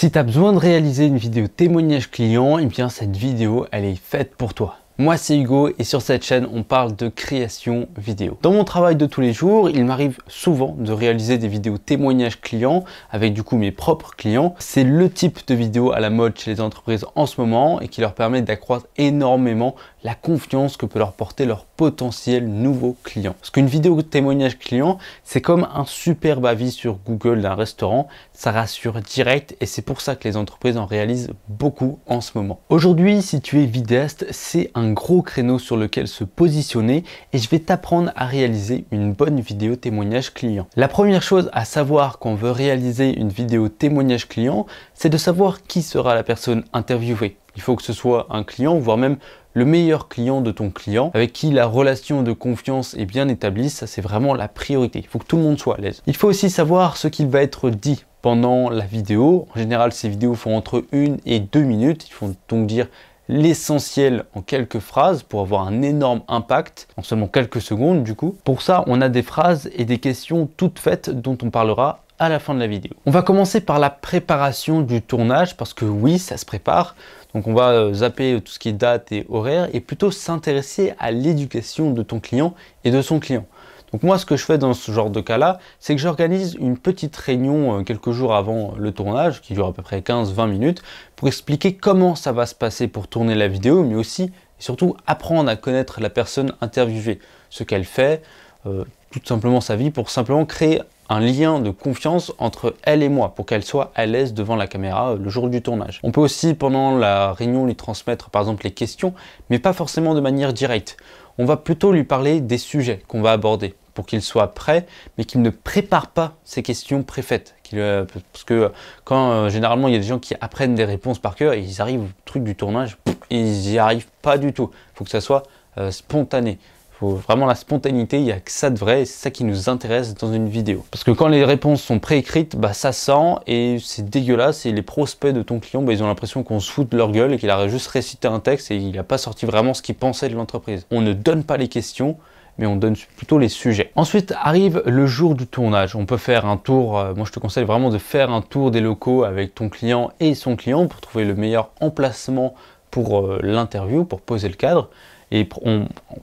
Si tu as besoin de réaliser une vidéo témoignage client, eh bien cette vidéo, elle est faite pour toi. Moi c'est Hugo et sur cette chaîne on parle de création vidéo. Dans mon travail de tous les jours, il m'arrive souvent de réaliser des vidéos témoignages clients avec du coup mes propres clients. C'est le type de vidéo à la mode chez les entreprises en ce moment et qui leur permet d'accroître énormément la confiance que peut leur porter leur potentiel nouveau client. Parce qu'une vidéo témoignage client, c'est comme un superbe avis sur Google d'un restaurant, ça rassure direct et c'est pour ça que les entreprises en réalisent beaucoup en ce moment. Aujourd'hui, si tu es vidéaste, c'est un gros créneau sur lequel se positionner et je vais t'apprendre à réaliser une bonne vidéo témoignage client. La première chose à savoir quand on veut réaliser une vidéo témoignage client, c'est de savoir qui sera la personne interviewée. Il faut que ce soit un client, voire même le meilleur client de ton client, avec qui la relation de confiance est bien établie. Ça, c'est vraiment la priorité. Il faut que tout le monde soit à l'aise. Il faut aussi savoir ce qu'il va être dit pendant la vidéo. En général, ces vidéos font entre 1 et 2 minutes. Il faut donc dire l'essentiel en quelques phrases pour avoir un énorme impact en seulement quelques secondes du coup. Pour ça, on a des phrases et des questions toutes faites dont on parlera à la fin de la vidéo. On va commencer par la préparation du tournage parce que oui, ça se prépare. Donc on va zapper tout ce qui est date et horaire et plutôt s'intéresser à l'éducation de ton client et de son client. Donc moi, ce que je fais dans ce genre de cas-là, c'est que j'organise une petite réunion quelques jours avant le tournage, qui dure à peu près 15-20 minutes, pour expliquer comment ça va se passer pour tourner la vidéo, mais aussi et surtout apprendre à connaître la personne interviewée, ce qu'elle fait, tout simplement sa vie, pour simplement créer un lien de confiance entre elle et moi pour qu'elle soit à l'aise devant la caméra le jour du tournage. On peut aussi pendant la réunion lui transmettre par exemple les questions, mais pas forcément de manière directe. On va plutôt lui parler des sujets qu'on va aborder pour qu'il soit prêt, mais qu'il ne prépare pas ses questions préfaites. Parce que quand généralement il y a des gens qui apprennent des réponses par cœur et ils arrivent au truc du tournage, ils n'y arrivent pas du tout. Il faut que ça soit spontané. Vraiment la spontanéité, il n'y a que ça de vrai et c'est ça qui nous intéresse dans une vidéo. Parce que quand les réponses sont préécrites, bah, ça sent et c'est dégueulasse et les prospects de ton client, bah, ils ont l'impression qu'on se fout de leur gueule et qu'il a juste récité un texte et il n'a pas sorti vraiment ce qu'il pensait de l'entreprise. On ne donne pas les questions, mais on donne plutôt les sujets. Ensuite arrive le jour du tournage. On peut faire un tour, moi je te conseille vraiment de faire un tour des locaux avec ton client et son client pour trouver le meilleur emplacement pour l'interview, pour poser le cadre. Et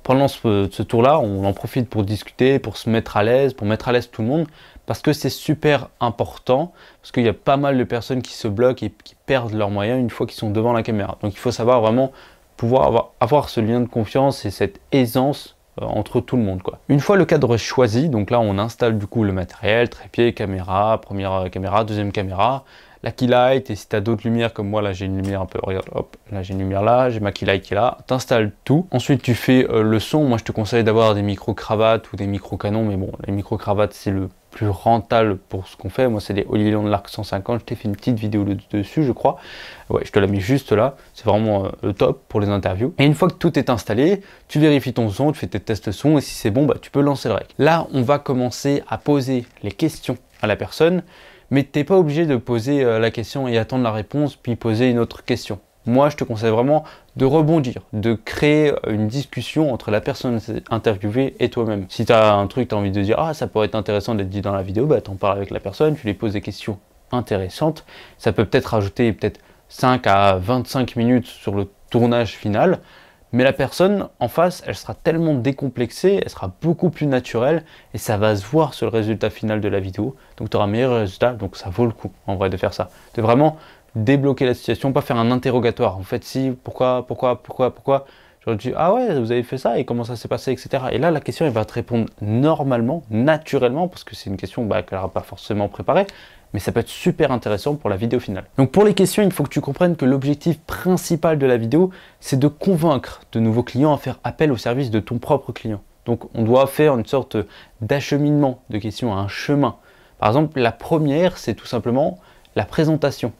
pendant ce tour-là, on en profite pour discuter, pour se mettre à l'aise, pour mettre à l'aise tout le monde, parce que c'est super important, parce qu'il y a pas mal de personnes qui se bloquent et qui perdent leurs moyens une fois qu'ils sont devant la caméra. Donc il faut savoir vraiment pouvoir avoir ce lien de confiance et cette aisance entre tout le monde, quoi. Une fois le cadre choisi, donc là on installe du coup le matériel, trépied, caméra, première caméra, deuxième caméra, la key light, et si tu as d'autres lumières comme moi, là j'ai une lumière un peu, regarde, hop, là j'ai une lumière là, j'ai ma key light qui est là, tu installes tout. Ensuite tu fais le son. Moi je te conseille d'avoir des micro-cravates ou des micro-canons, mais bon, les micro-cravates c'est le plus rentable pour ce qu'on fait. Moi c'est des Olivier de l'Arc 150, je t'ai fait une petite vidéo dessus je crois. Ouais, je te l'ai mis juste là, c'est vraiment le top pour les interviews. Et une fois que tout est installé, tu vérifies ton son, tu fais tes tests son et si c'est bon, bah, tu peux lancer le rec. Là on va commencer à poser les questions à la personne. Mais tu n'es pas obligé de poser la question et attendre la réponse, puis poser une autre question. Moi, je te conseille vraiment de rebondir, de créer une discussion entre la personne interviewée et toi-même. Si tu as un truc, tu as envie de dire « Ah, ça pourrait être intéressant d'être dit dans la vidéo », bah, tu en parles avec la personne, tu lui poses des questions intéressantes. Ça peut peut-être rajouter 5 à 25 minutes sur le tournage final. Mais la personne en face, elle sera tellement décomplexée, elle sera beaucoup plus naturelle et ça va se voir sur le résultat final de la vidéo. Donc tu auras un meilleur résultat, donc ça vaut le coup en vrai de faire ça. De vraiment débloquer la situation, pas faire un interrogatoire. En fait, si, pourquoi je dis, ah ouais, vous avez fait ça et comment ça s'est passé, etc. Et là, la question, elle va te répondre normalement, naturellement, parce que c'est une question qu'elle n'aura pas forcément préparée. Mais ça peut être super intéressant pour la vidéo finale. Donc pour les questions, il faut que tu comprennes que l'objectif principal de la vidéo, c'est de convaincre de nouveaux clients à faire appel au service de ton propre client. Donc on doit faire une sorte d'acheminement de questions à un chemin. Par exemple, la première, c'est tout simplement la présentation.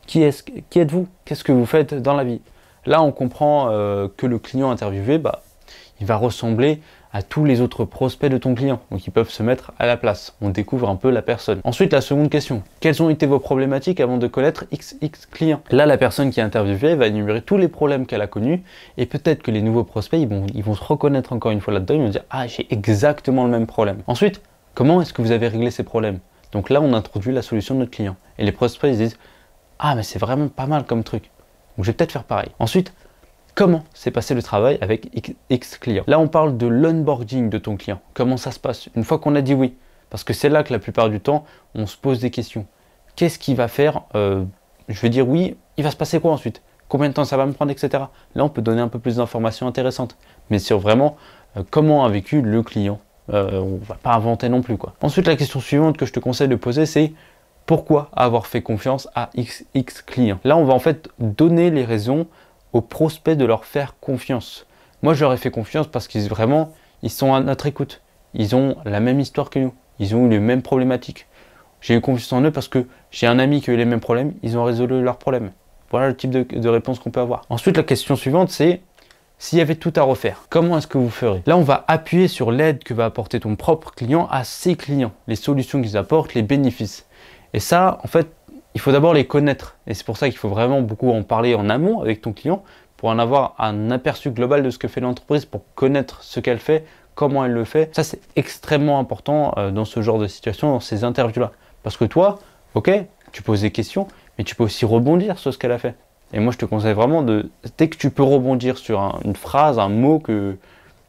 Qui êtes-vous? Qu'est-ce que vous faites dans la vie? Là, on comprend que le client interviewé, bah, il va ressembler à tous les autres prospects de ton client. Donc ils peuvent se mettre à la place. On découvre un peu la personne. Ensuite, la seconde question. Quelles ont été vos problématiques avant de connaître XX client? Là, la personne qui est interviewée va énumérer tous les problèmes qu'elle a connus et peut-être que les nouveaux prospects, ils vont se reconnaître encore une fois là-dedans. Ils vont dire « Ah, j'ai exactement le même problème ». Ensuite, comment est-ce que vous avez réglé ces problèmes? Donc là, on introduit la solution de notre client. Et les prospects, ils disent Ah, mais c'est vraiment pas mal comme truc. Donc je vais peut-être faire pareil. Ensuite, comment s'est passé le travail avec X client? Là, on parle de l'onboarding de ton client. Comment ça se passe une fois qu'on a dit oui? Parce que c'est là que la plupart du temps, on se pose des questions. Qu'est-ce qu'il va faire? Je vais dire oui, il va se passer quoi ensuite? Combien de temps ça va me prendre, etc. Là, on peut donner un peu plus d'informations intéressantes. Mais sur vraiment comment a vécu le client. On va pas inventer non plus, quoi. Ensuite, la question suivante que je te conseille de poser, c'est pourquoi avoir fait confiance à X client? Là, on va en fait donner les raisons aux prospects de leur faire confiance. Moi, je leur ai fait confiance parce qu'ils vraiment, ils sont à notre écoute. Ils ont la même histoire que nous. Ils ont eu les mêmes problématiques. J'ai eu confiance en eux parce que j'ai un ami qui a eu les mêmes problèmes. Ils ont résolu leurs problèmes. Voilà le type de réponse qu'on peut avoir. Ensuite, la question suivante, c'est s'il y avait tout à refaire, comment est-ce que vous ferez? Là, on va appuyer sur l'aide que va apporter ton propre client à ses clients, les solutions qu'ils apportent, les bénéfices. Et ça, en fait, il faut d'abord les connaître. Et c'est pour ça qu'il faut vraiment beaucoup en parler en amont avec ton client pour en avoir un aperçu global de ce que fait l'entreprise, pour connaître ce qu'elle fait, comment elle le fait. Ça, c'est extrêmement important dans ce genre de situation, dans ces interviews-là. Parce que toi, ok, tu poses des questions, mais tu peux aussi rebondir sur ce qu'elle a fait. Et moi, je te conseille vraiment dès que tu peux rebondir sur une phrase, un mot que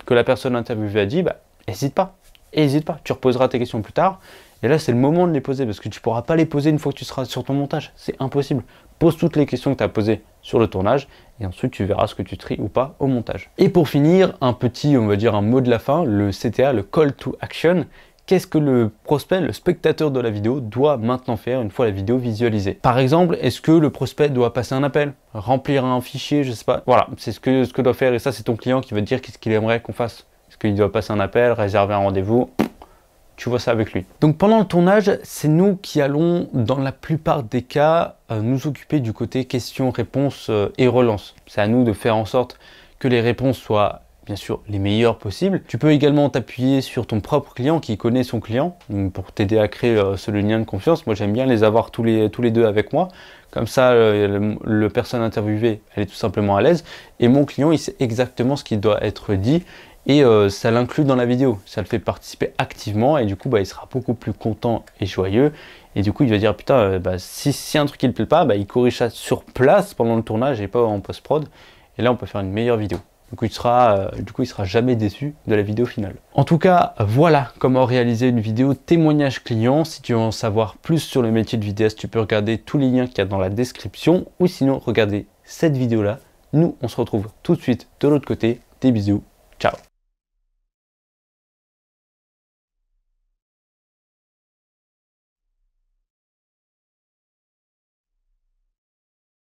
la personne interviewée a dit, bah, n'hésite pas. N'hésite pas. Tu reposeras tes questions plus tard. Et là, c'est le moment de les poser parce que tu ne pourras pas les poser une fois que tu seras sur ton montage. C'est impossible. Pose toutes les questions que tu as posées sur le tournage et ensuite tu verras ce que tu tries ou pas au montage. Et pour finir, un petit, on va dire un mot de la fin, le CTA, le Call to Action. Qu'est-ce que le prospect, le spectateur de la vidéo doit maintenant faire une fois la vidéo visualisée? Par exemple, est-ce que le prospect doit passer un appel, remplir un fichier, je sais pas. Voilà, c'est ce que doit faire et ça c'est ton client qui va te dire qu'est-ce qu'il aimerait qu'on fasse. Est-ce qu'il doit passer un appel, réserver un rendez-vous? Tu vois ça avec lui. Donc pendant le tournage, c'est nous qui allons, dans la plupart des cas, nous occuper du côté questions, réponses et relance. C'est à nous de faire en sorte que les réponses soient bien sûr les meilleures possibles. Tu peux également t'appuyer sur ton propre client qui connaît son client pour t'aider à créer ce lien de confiance. Moi j'aime bien les avoir tous les deux avec moi. Comme ça, le personne interviewée, elle est tout simplement à l'aise. Et mon client, il sait exactement ce qui doit être dit. Et ça l'inclut dans la vidéo, ça le fait participer activement et du coup il sera beaucoup plus content et joyeux. Et du coup il va dire putain, si un truc il ne plaît pas, il corrige ça sur place pendant le tournage et pas en post-prod. Et là on peut faire une meilleure vidéo. Du coup il sera jamais déçu de la vidéo finale. En tout cas, voilà comment réaliser une vidéo témoignage client. Si tu veux en savoir plus sur le métier de vidéaste, tu peux regarder tous les liens qu'il y a dans la description ou sinon regarder cette vidéo là. Nous on se retrouve tout de suite de l'autre côté. Des bisous, ciao.